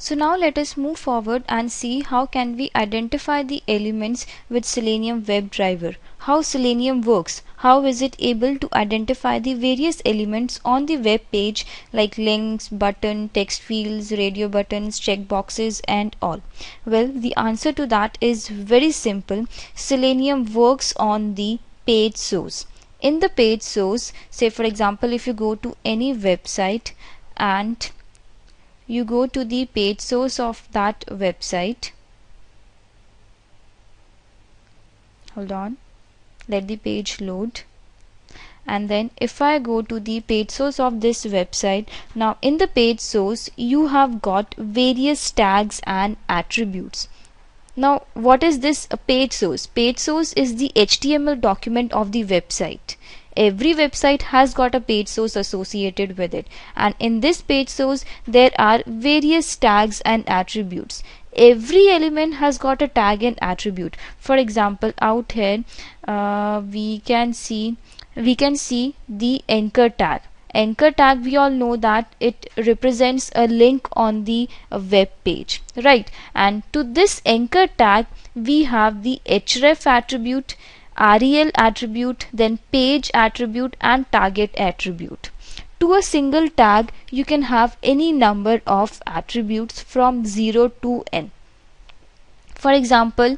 So now let us move forward and see how can we identify the elements with Selenium WebDriver. How Selenium works. How is it able to identify the various elements on the web page like links, button, text fields, radio buttons, checkboxes and all. Well, the answer to that is very simple. Selenium works on the page source. In the page source, say for example, if you go to any website and you go to the page source of that website. Hold on, let the page load. And then if I go to the page source of this website, now in the page source you have got various tags and attributes. Now what is this page source? Page source is the HTML document of the website. Every website has got a page source associated with it, and in this page source there are various tags and attributes. Every element has got a tag and attribute. For example, out here we can see the anchor tag. Anchor tag, we all know that it represents a link on the web page, right? And to this anchor tag we have the href attribute, rel attribute, then page attribute and target attribute. To a single tag you can have any number of attributes from 0 to n. For example,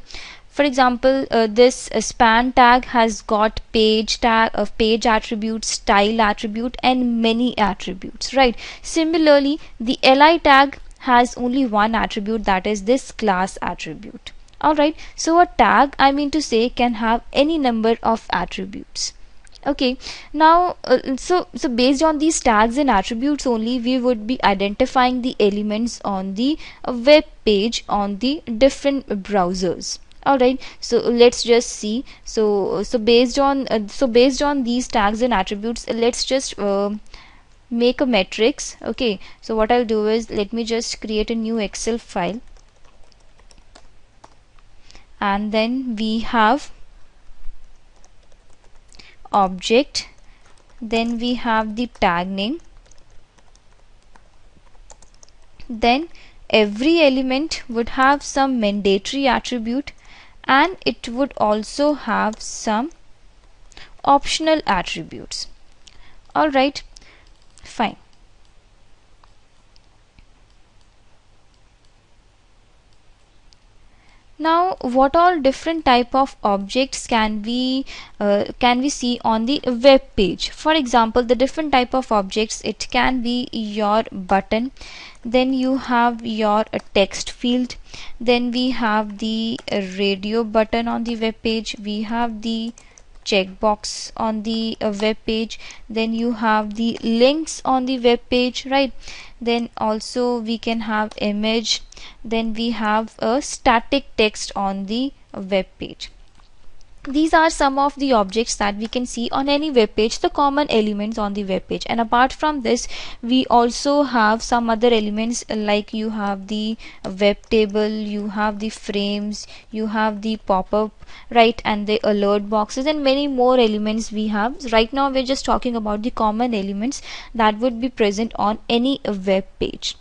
this span tag has got page tag of page attribute, style attribute and many attributes, right? Similarly, the li tag has only one attribute, that is this class attribute. Alright, so a tag, I mean to say, can have any number of attributes. Okay, now so based on these tags and attributes only, we would be identifying the elements on the web page on the different browsers. Alright, so let's just see. So based on these tags and attributes, let's just make a matrix. Okay, so what I'll do is, let me just create a new Excel file, and then we have object, then we have the tag name, then every element would have some mandatory attribute and it would also have some optional attributes. Alright, fine. Now what all different type of objects can we see on the web page? For example, the different type of objects, it can be your button, then you have your text field, then we have the radio button on the web page, we have the checkbox on the web page, then you have the links on the web page, right? Then also we can have image, then we have a static text on the web page. These are some of the objects that we can see on any web page, the common elements on the web page. And apart from this, we also have some other elements, like you have the web table, you have the frames, you have the pop-up, right, and the alert boxes and many more elements we have. Right now we're just talking about the common elements that would be present on any web page.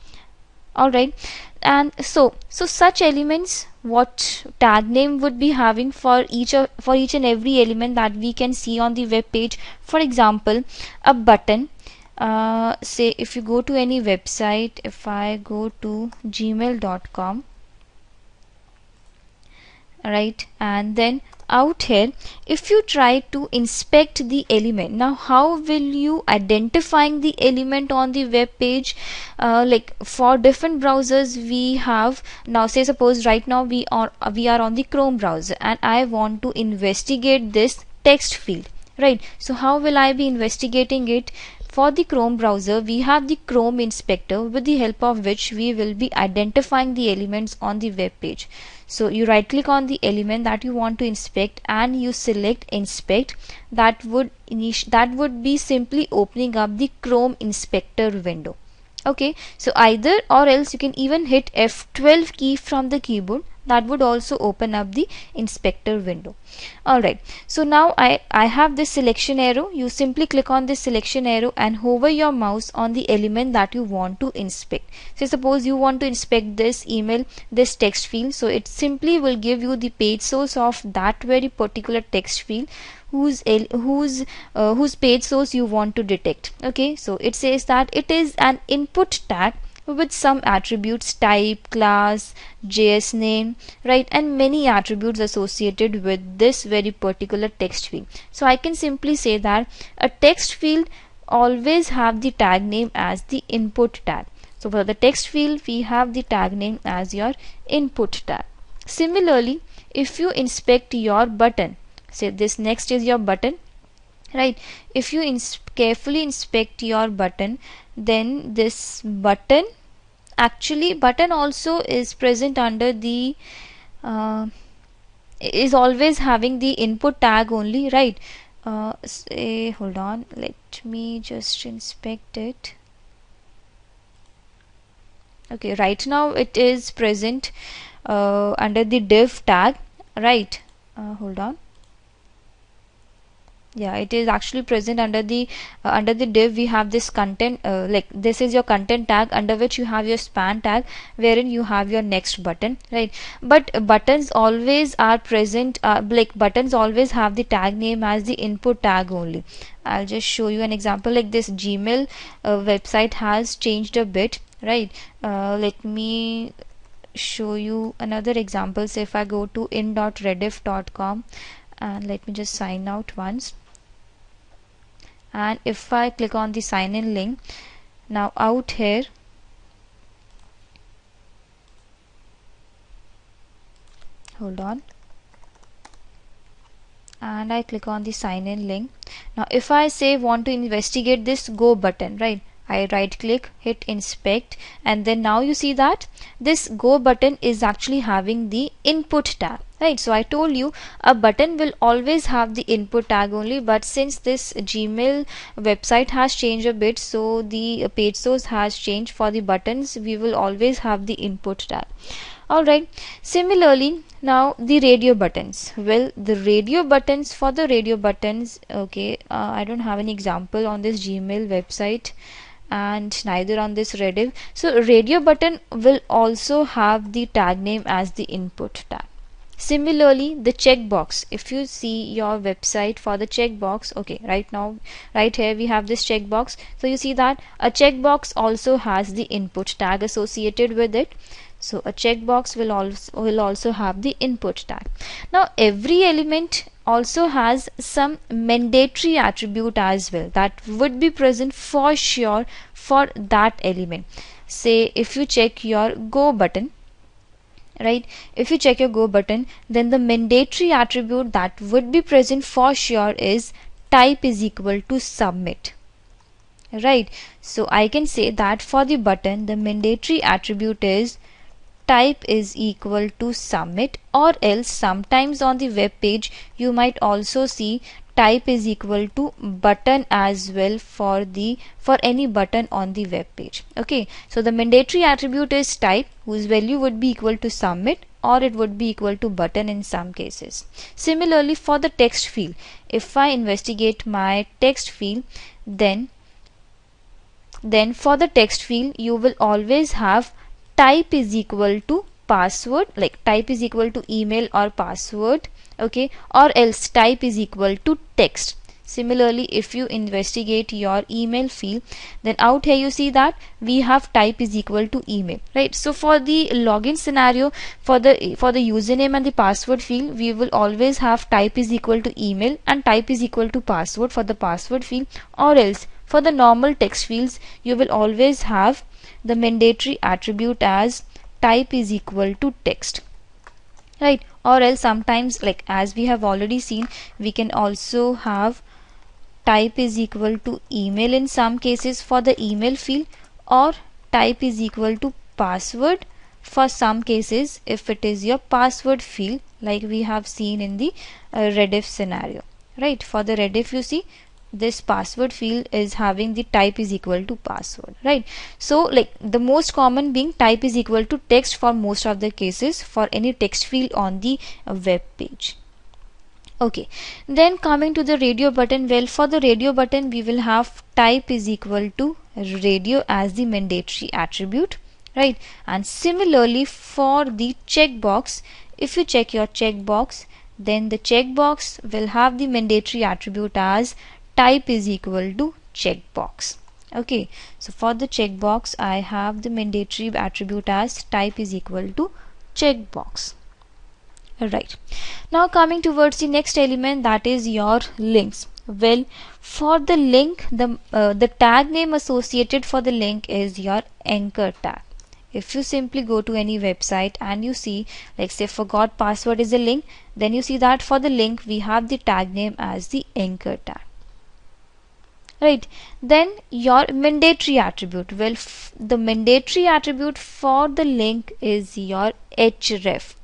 Alright, and so such elements, what tag name would be having for each and every element that we can see on the web page. For example, a button, say if you go to any website, if I go to gmail.com, right, and then out here if you try to inspect the element, now how will you identifying the element on the web page? Like for different browsers we have, now say suppose right now we are on the Chrome browser and I want to investigate this text field, right? So how will I be investigating it? For the Chrome browser, we have the Chrome Inspector, with the help of which we will be identifying the elements on the web page. So you right click on the element that you want to inspect and you select inspect. That would be simply opening up the Chrome Inspector window. Okay, so either or else you can even hit F12 key from the keyboard. that would also open up the inspector window. Alright, so now I have this selection arrow. You simply click on this selection arrow and hover your mouse on the element that you want to inspect. So suppose you want to inspect this email, this text field, so it simply will give you the page source of that very particular text field whose page source you want to detect. Okay, so it says that it is an input tag with some attributes, type, class, JS name, right, and many attributes associated with this very particular text field. So I can simply say that a text field always have the tag name as the input tag. So for the text field we have the tag name as your input tag. Similarly, if you inspect your button, say this next is your button, right, if you carefully inspect your button, then this button, actually button also is present under the is always having the input tag only, right. Hold on, let me just inspect it. Okay, right now it is present under the div tag, right. Hold on. Yeah, it is actually present under the div. We have this content, like this is your content tag, under which you have your span tag, wherein you have your next button, right. But buttons always are present, like buttons always have the tag name as the input tag only. I'll just show you an example. Like this Gmail website has changed a bit, right. Let me show you another example. So if I go to in.rediff.com and let me just sign out once, and if I click on the sign in link, now out here, hold on, and I click on the sign in link. Now if I say want to investigate this go button, right, I right click, hit inspect, and then now you see that this go button is actually having the input tag, right. So I told you a button will always have the input tag only, but since this Gmail website has changed a bit, so the page source has changed. For the buttons we will always have the input tag. Alright, similarly now the radio buttons. Well, the radio buttons, for the radio buttons, okay, I don't have any example on this Gmail website and neither on this Rediff. So radio button will also have the tag name as the input tag. Similarly, the checkbox, if you see your website, for the checkbox, okay, right now right here we have this checkbox. So you see that a checkbox also has the input tag associated with it. So a checkbox will also have the input tag. Now every element also has some mandatory attribute as well that would be present for sure for that element. Say if you check your go button, right, if you check your go button, then the mandatory attribute that would be present for sure is type is equal to submit, right. So I can say that for the button the mandatory attribute is type is equal to submit, or else sometimes on the web page you might also see type is equal to button as well for any button on the web page. Okay, so the mandatory attribute is type, whose value would be equal to submit, or it would be equal to button in some cases. Similarly for the text field, if I investigate my text field, then for the text field you will always have type is equal to password, like type is equal to email or password, okay, or else type is equal to text. Similarly, if you investigate your email field, then out here you see that we have type is equal to email, right. So for the login scenario, for the username and the password field, we will always have type is equal to email and type is equal to password for the password field, or else for the normal text fields you will always have the mandatory attribute as type is equal to text, right. Or else sometimes, like as we have already seen, we can also have type is equal to email in some cases for the email field, or type is equal to password for some cases if it is your password field, like we have seen in the Rediff scenario, right. For the Rediff you see this password field is having the type is equal to password, right? So like the most common being type is equal to text for most of the cases for any text field on the web page. Okay, then coming to the radio button, well, for the radio button we will have type is equal to radio as the mandatory attribute, right? And similarly for the checkbox, if you check your checkbox, then the checkbox will have the mandatory attribute as type is equal to checkbox. Okay, so for the checkbox I have the mandatory attribute as type is equal to checkbox. Right, now coming towards the next element, that is your links. Well, for the link, the tag name associated for the link is your anchor tag. If you simply go to any website and you see, like say forgot password is a link, then you see that for the link we have the tag name as the anchor tag. Right, then your mandatory attribute, well, the mandatory attribute for the link is your href,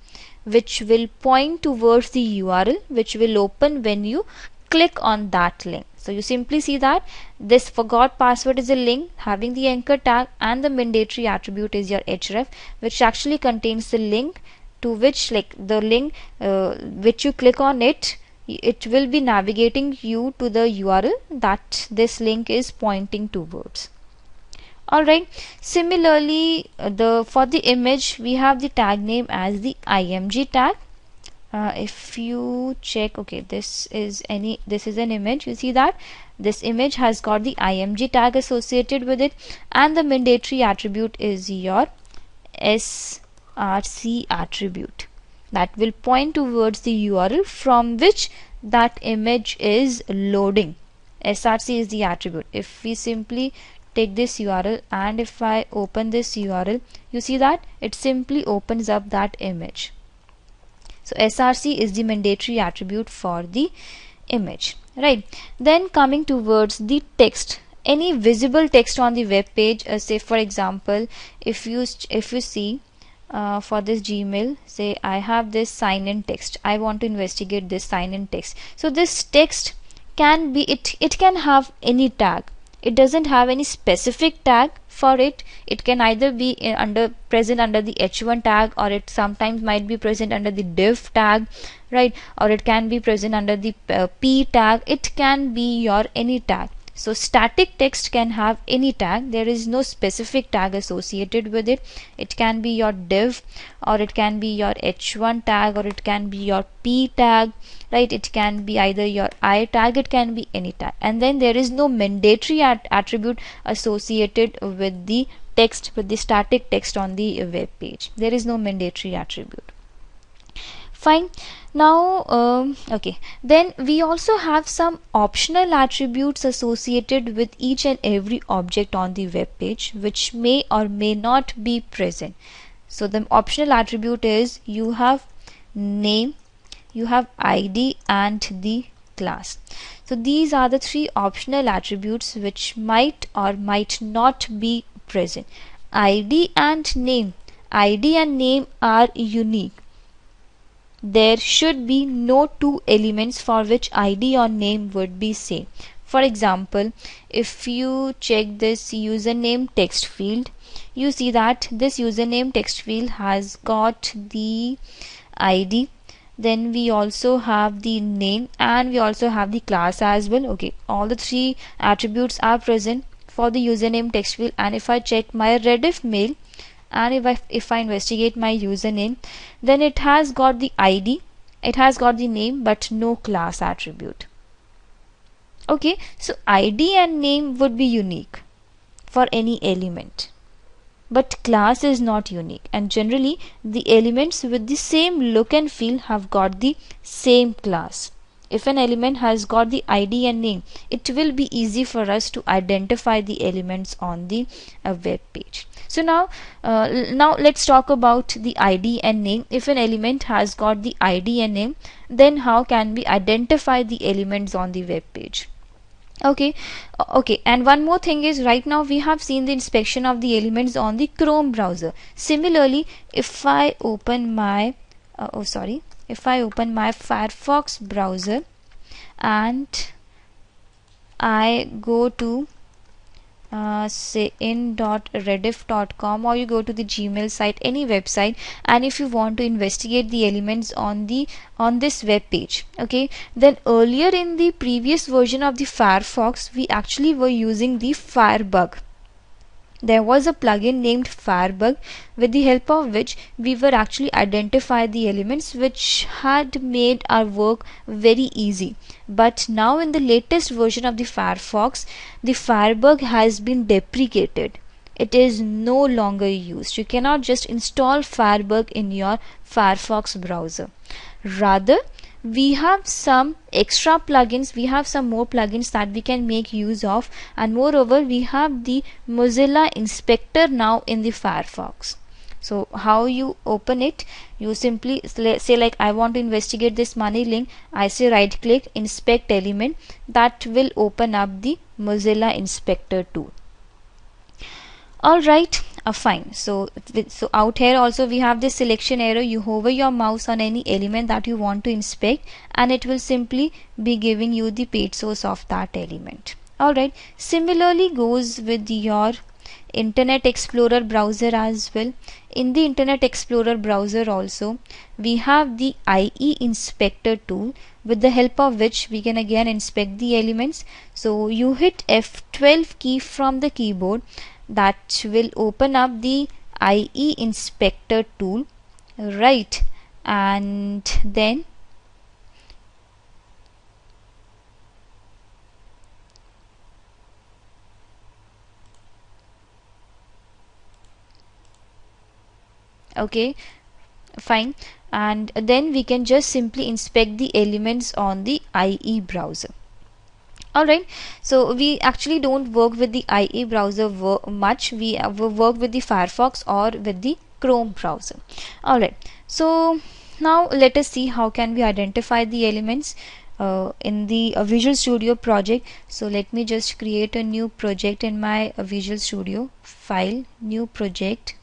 which will point towards the URL which will open when you click on that link. So you simply see that this forgot password is a link having the anchor tag, and the mandatory attribute is your href, which actually contains the link to which, like the link which you click on it will be navigating you to the URL that this link is pointing towards. Alright, similarly for the image we have the tag name as the img tag. If you check, okay, this is an image, you see that this image has got the img tag associated with it, and the mandatory attribute is your src attribute that will point towards the URL from which that image is loading. src is the attribute. If we simply take this URL and if I open this URL, you see that it simply opens up that image. So src is the mandatory attribute for the image, right? Then coming towards the text, any visible text on the web page, say for example, if you see for this Gmail, say I have this sign in text, I want to investigate this sign in text. So this text can be, it can have any tag. It doesn't have any specific tag for it. It can either be present under the h1 tag, or it sometimes might be present under the div tag, right? Or it can be present under the p tag. It can be your any tag. So static text can have any tag. There is no specific tag associated with it. It can be your div, or it can be your h1 tag, or it can be your p tag, right? It can be either your I tag, it can be any tag. And then there is no mandatory attribute associated with the text, with the static text on the web page. There is no mandatory attribute. Fine. Now okay, then we also have some optional attributes associated with each and every object on the web page, which may or may not be present. So the optional attribute is you have name, you have ID, and the class. So these are the three optional attributes which might or might not be present. ID and name are unique. There should be no two elements for which ID or name would be same. For example, if you check this username text field, you see that this username text field has got the ID, then we also have the name, and we also have the class as well. Okay, all the three attributes are present for the username text field. And if I check my Rediff mail, and if I investigate my username, then it has got the ID, it has got the name, but no class attribute. Okay, so ID and name would be unique for any element, but class is not unique, and generally the elements with the same look and feel have got the same class. If an element has got the ID and name, it will be easy for us to identify the elements on the web page. So now let's talk about the ID and name. If an element has got the ID and name, then how can we identify the elements on the web page? Okay, and one more thing is, right now we have seen the inspection of the elements on the Chrome browser. Similarly, if I open my Firefox browser, and I go to say in.rediff.com, or you go to the Gmail site, any website, and if you want to investigate the elements on this web page, okay, then earlier in the previous version of the Firefox, we actually were using the Firebug. There was a plugin named Firebug, with the help of which we were actually identify the elements, which had made our work very easy. But now in the latest version of the Firefox, the Firebug has been deprecated. It is no longer used. You cannot just install Firebug in your Firefox browser. Rather, we have some extra plugins, we have some more plugins that we can make use of, and moreover we have the Mozilla Inspector now in the Firefox. So how you open it? You simply say like, I want to investigate this money link. I say right click, inspect element. That will open up the Mozilla Inspector tool. Alright, fine. So out here also we have this selection arrow. You hover your mouse on any element that you want to inspect, and it will simply be giving you the page source of that element. Alright, similarly goes with your Internet Explorer browser as well. In the Internet Explorer browser also, we have the IE Inspector tool, with the help of which we can again inspect the elements. So you hit F12 key from the keyboard. That will open up the IE Inspector tool, right? And then okay, fine, and then we can just simply inspect the elements on the IE browser. Alright, so we actually don't work with the IE browser much. We work with the Firefox or with the Chrome browser. Alright, so now let us see how can we identify the elements in the Visual Studio project. So let me just create a new project in my Visual Studio. File, new project,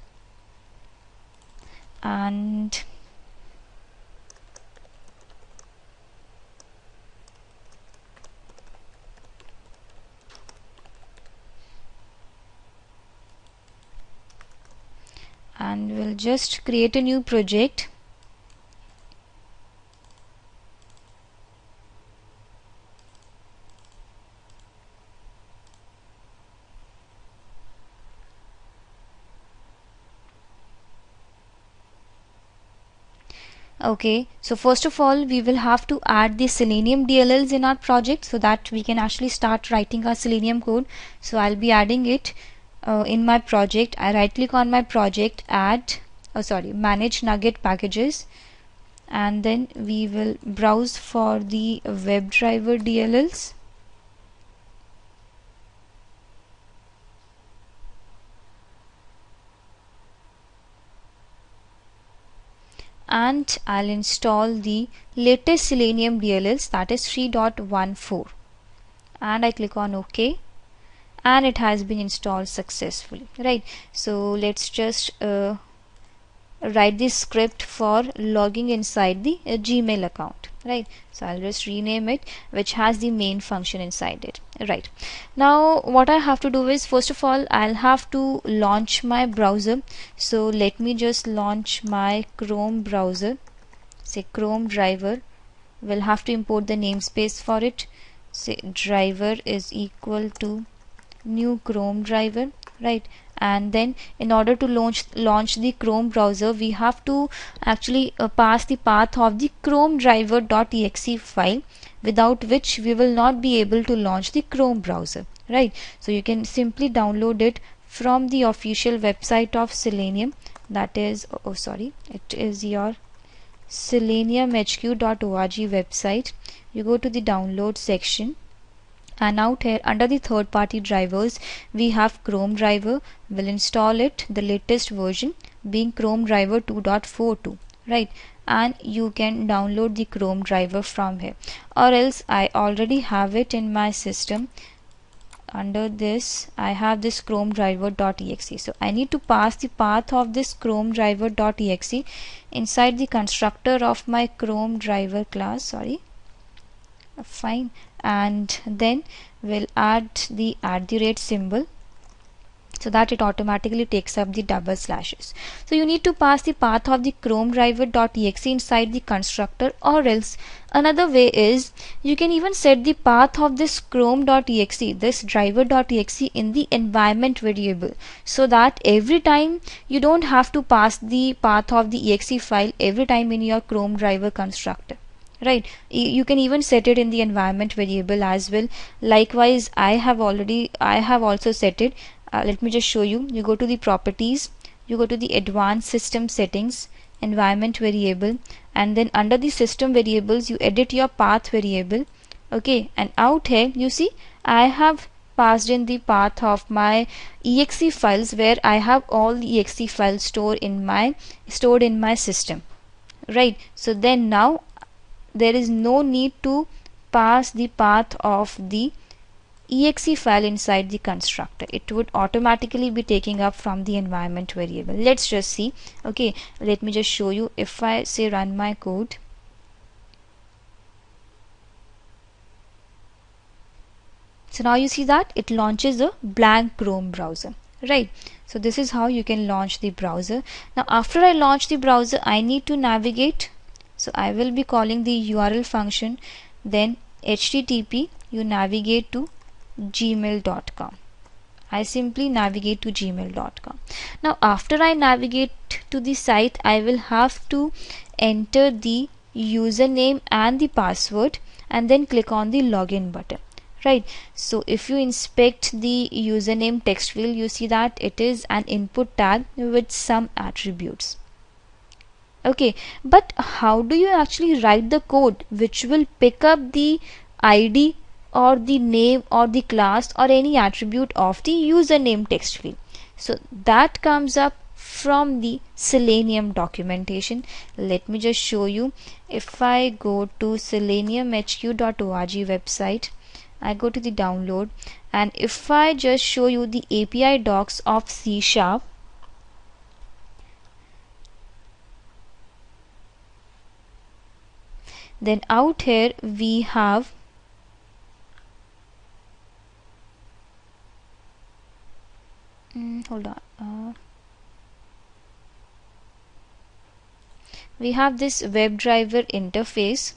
and we'll just create a new project. Okay, so first of all we will have to add the Selenium DLLs in our project, so that we can actually start writing our Selenium code. So I'll be adding it in my project. I right click on my project, add manage Nugget packages, and then we will browse for the Webdriver DLLs. And I'll install the latest Selenium DLLs, that is 3.14, and I click on OK, and it has been installed successfully, right? So let's just write this script for logging inside the Gmail account, right? So I'll just rename it, which has the main function inside it, right? Now what I have to do is, first of all I'll have to launch my browser. So let me just launch my Chrome browser, say chromedriver. We'll have to import the namespace for it. Say driver is equal to new chromedriver, right? And then in order to launch the Chrome browser, we have to actually pass the path of the chromedriver.exe file, without which we will not be able to launch the Chrome browser, right? So you can simply download it from the official website of Selenium, that is it is your seleniumhq.org website. You go to the download section, and out here under the third party drivers we have chromedriver. We'll install it, the latest version being chromedriver 2.42, right? And you can download the chromedriver from here, or else I already have it in my system. Under this I have this chromedriver.exe, so I need to pass the path of this chromedriver.exe inside the constructor of my chromedriver class, fine, and then we'll add the @ symbol, so that it automatically takes up the double slashes. So you need to pass the path of the chromedriver.exe inside the constructor, or else another way is you can even set the path of this chrome.exe, this driver.exe, in the environment variable, so that every time you don't have to pass the path of the exe file every time in your chrome driver constructor. Right, you can even set it in the environment variable as well. Likewise, I have also set it. Let me just show you. You go to the properties, you go to the advanced system settings, environment variable, and then under the system variables you edit your path variable. Okay, and out here you see I have passed in the path of my exe files, where I have all the exe files stored in my system. Right, so then now there is no need to pass the path of the exe file inside the constructor. It would automatically be taking up from the environment variable. Let's just see. Okay, let me just show you. If I say run my code, so now you see that it launches a blank Chrome browser. Right, so this is how you can launch the browser. Now after I launch the browser, I need to navigate. So I will be calling the URL function, then http, you navigate to gmail.com. I simply navigate to gmail.com. Now after I navigate to the site, I will have to enter the username and the password, and then click on the login button. Right, so if you inspect the username text field, you see that it is an input tag with some attributes. Okay, but how do you actually write the code which will pick up the ID or the name or the class or any attribute of the username text field? So that comes up from the Selenium documentation. Let me just show you. If I go to seleniumhq.org website, I go to the download, and if I just show you the API docs of C#, then out here we have hold on, we have this Webdriver interface,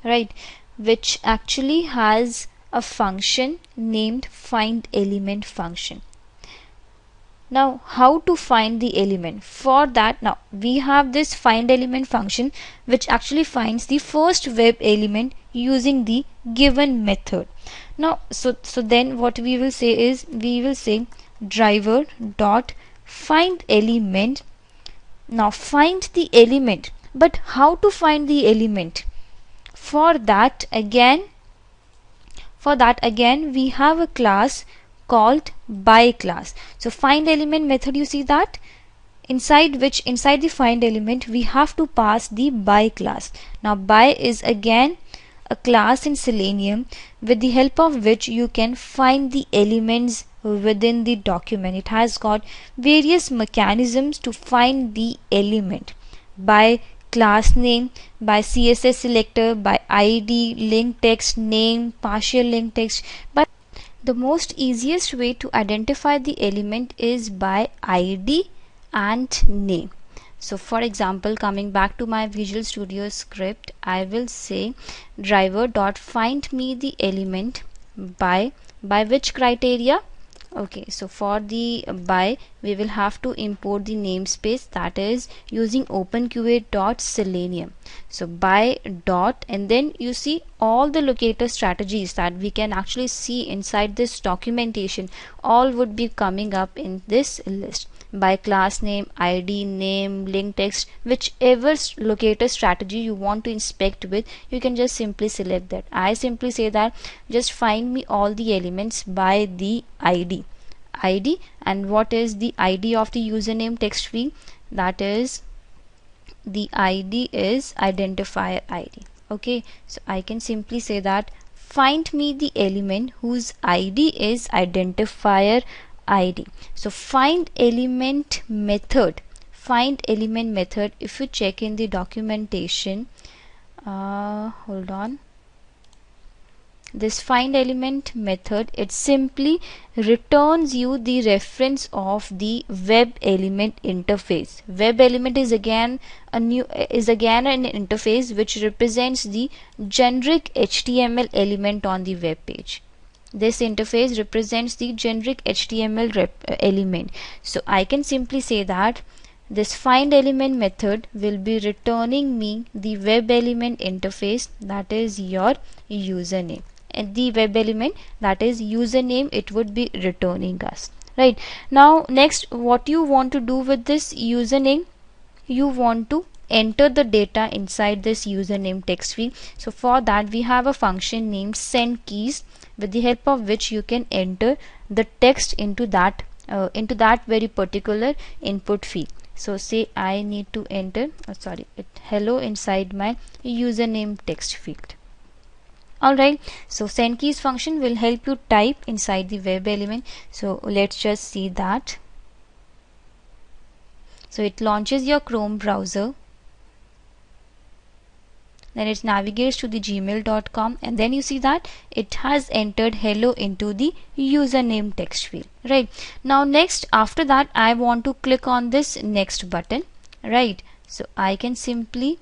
right, which actually has a function named findelement function. Now how to find the element? For that, now we have this findelement function which actually finds the first web element using the given method. Now so then what we will say is, we will say driver dot find element. Now find the element, but how to find the element? For that again we have a class called by class. So find element method, you see that inside the find element we have to pass the by class. Now by is again a class in Selenium with the help of which you can find the elements within the document. It has got various mechanisms to find the element: by class name, by CSS selector, by ID, link text, name, partial link text. But the most easiest way to identify the element is by ID and name. So for example, coming back to my Visual Studio script, I will say driver dot find me the element by which criteria? Okay, so for the by, we will have to import the namespace, that is using openqa.selenium. So by dot, and then you see all the locator strategies that we can actually see inside this documentation, all would be coming up in this list. By class name, ID, name, link text, whichever locator strategy you want to inspect with, you can just simply select that. I simply say that just find me all the elements by the ID. And what is the ID of the username text field? That is, the ID is identifier ID. Okay, so I can simply say that find me the element whose ID is identifier ID. So find element method, if you check in the documentation, hold on, this find element method, it simply returns you the reference of the web element interface. Web element is again an interface which represents the generic HTML element on the web page. This interface represents the generic HTML element. So I can simply say that this find element method will be returning me the web element interface, that is your username, and the web element, that is username, it would be returning us. Right, now next, what you want to do with this username, you want to enter the data inside this username text field. So for that we have a function named sendkeys, with the help of which you can enter the text into that very particular input field. So say I need to enter hello inside my username text field. Alright, so sendkeys function will help you type inside the web element. So let's just see that. So it launches your Chrome browser, then it navigates to the gmail.com, and then you see that it has entered hello into the username text field. Right, now next, after that I want to click on this next button. Right, so I can simply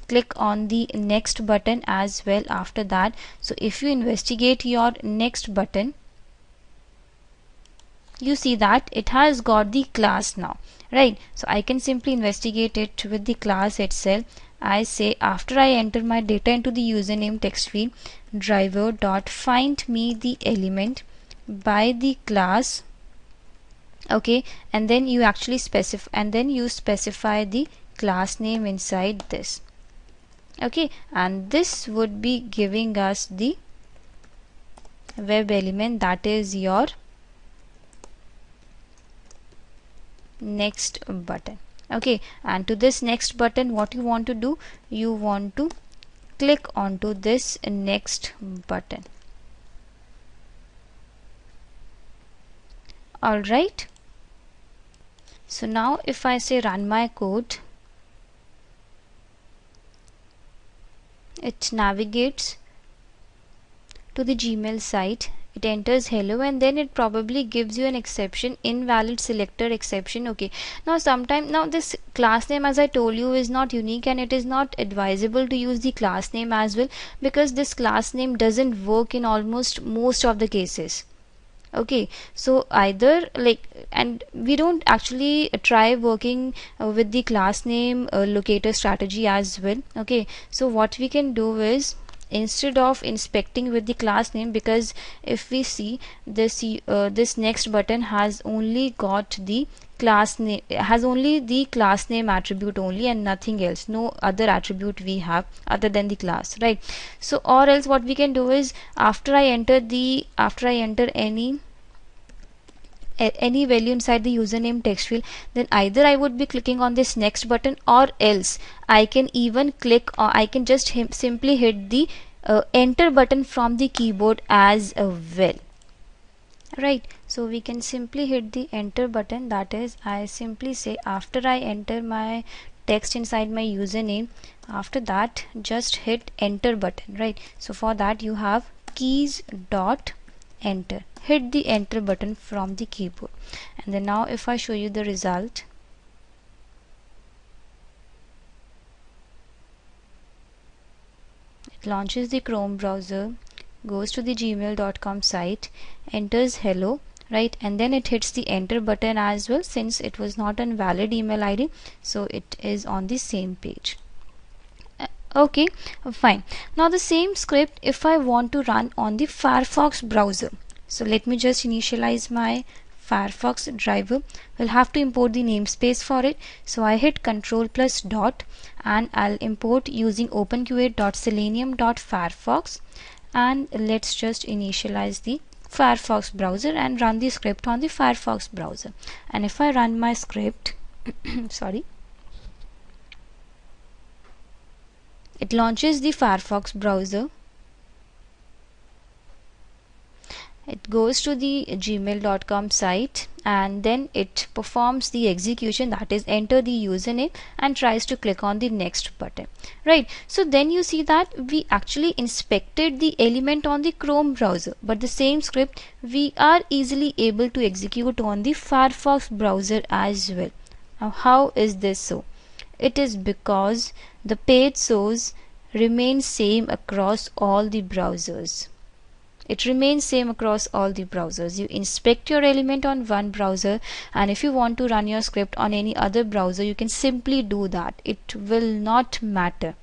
click on the next button as well after that. So if you investigate your next button, you see that it has got the class now. Right, so I can simply investigate it with the class itself. I say, after I enter my data into the username text field, driver dot find me the element by the class. Okay, and then you actually specify the class name inside this. Okay, and this would be giving us the web element, that is your next button. Okay, and to this next button, what you want to do, you want to click onto this next button. Alright, so now if I say run my code, it navigates to the Gmail site, it enters hello, and then it probably gives you an exception, invalid selector exception. Okay, now this class name, as I told you, is not unique, and it is not advisable to use the class name as well, because this class name doesn't work in almost most of the cases. Okay, so either and we don't actually try working with the class name locator strategy as well. Okay, so what we can do is, instead of inspecting with the class name, because if we see this this next button has only got the class name, has only the class name attribute only and nothing else, no other attribute we have other than the class. Right, so or else what we can do is, after I enter any value inside the username text field, then either I would be clicking on this next button, or else I can even click, or I can just simply hit the enter button from the keyboard as well. Right, so we can simply hit the enter button, that is, I simply say, after I enter my text inside my username, after that just hit enter button. Right, so for that you have keys dot enter, hit the enter button from the keyboard, and then now if I show you the result, it launches the Chrome browser, goes to the gmail.com site, enters hello, right, and then it hits the enter button as well, since it was not a valid email ID, so it is on the same page. Okay, fine. Now the same script, if I want to run on the Firefox browser, so let me just initialize my Firefox driver. We'll have to import the namespace for it, so I hit Ctrl+ dot, and I'll import using openqa.selenium.firefox, and let's just initialize the Firefox browser and run the script on the Firefox browser. And if I run my script sorry, it launches the Firefox browser. it goes to the gmail.com site, and then it performs the execution, that is enter the username and tries to click on the next button, right? So then you see that we actually inspected the element on the Chrome browser, but the same script we are easily able to execute on the Firefox browser as well. Now how is this so? It is because the page source remains same across all the browsers. It remains same across all the browsers. You inspect your element on one browser, and if you want to run your script on any other browser, you can simply do that. It will not matter.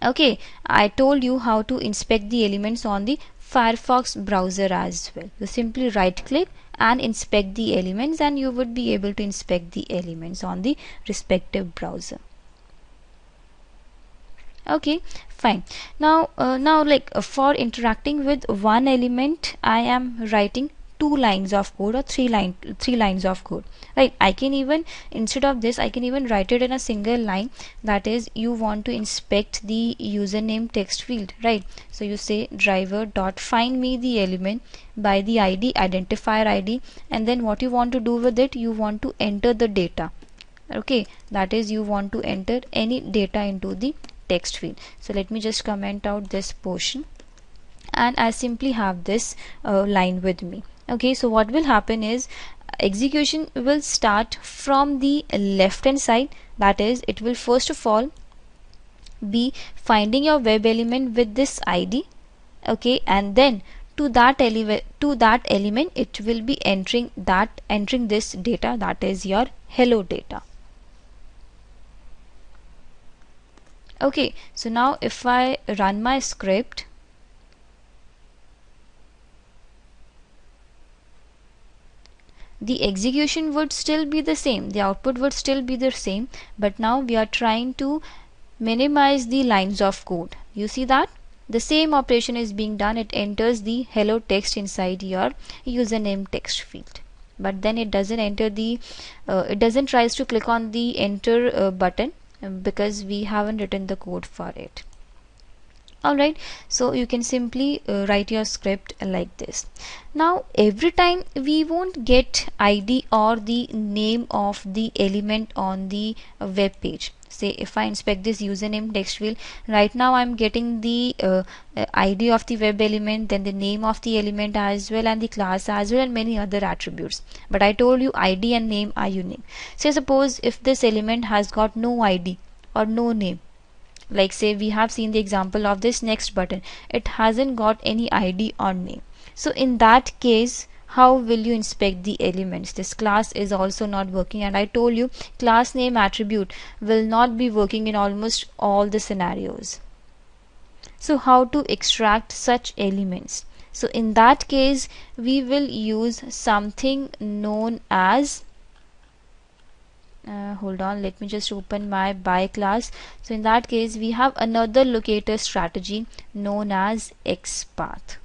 Okay, I told you how to inspect the elements on the Firefox browser as well. You simply right click and inspect the elements, and you would be able to inspect the elements on the respective browser. Okay, fine. Now for interacting with one element, I am writing 2 lines of code or 3 lines of code, right? I can even, instead of this, I can even write it in a single line. That is, you want to inspect the username text field, right? So you say driver dot find me the element by the ID, identifier ID, and then what you want to do with it, you want to enter the data. Okay, that is, you want to enter any data into the text field. So let me just comment out this portion, and I simply have this line with me. Okay, so what will happen is execution will start from the left hand side. That is, it will first of all be finding your web element with this ID. Okay, and then to that element it will be entering this data, that is your hello data. Okay, so now if I run my script, the execution would still be the same, the output would still be the same, but now we are trying to minimize the lines of code. You see that the same operation is being done. It enters the hello text inside your username text field, but then it doesn't enter the it doesn't tries to click on the enter button, because we haven't written the code for it. Alright, so you can simply write your script like this. Now every time we won't get ID or the name of the element on the web page. Say if I inspect this username text field, right now I'm getting the ID of the web element, then the name of the element as well, and the class as well, and many other attributes. But I told you ID and name are unique. Say suppose if this element has got no ID or no name, like say we have seen the example of this next button, it hasn't got any ID or name. So in that case, how will you inspect the elements? This class is also not working, and I told you class name attribute will not be working in almost all the scenarios. So how to extract such elements? So in that case, we will use something known as hold on, let me just open my by class. So in that case, we have another locator strategy known as XPath.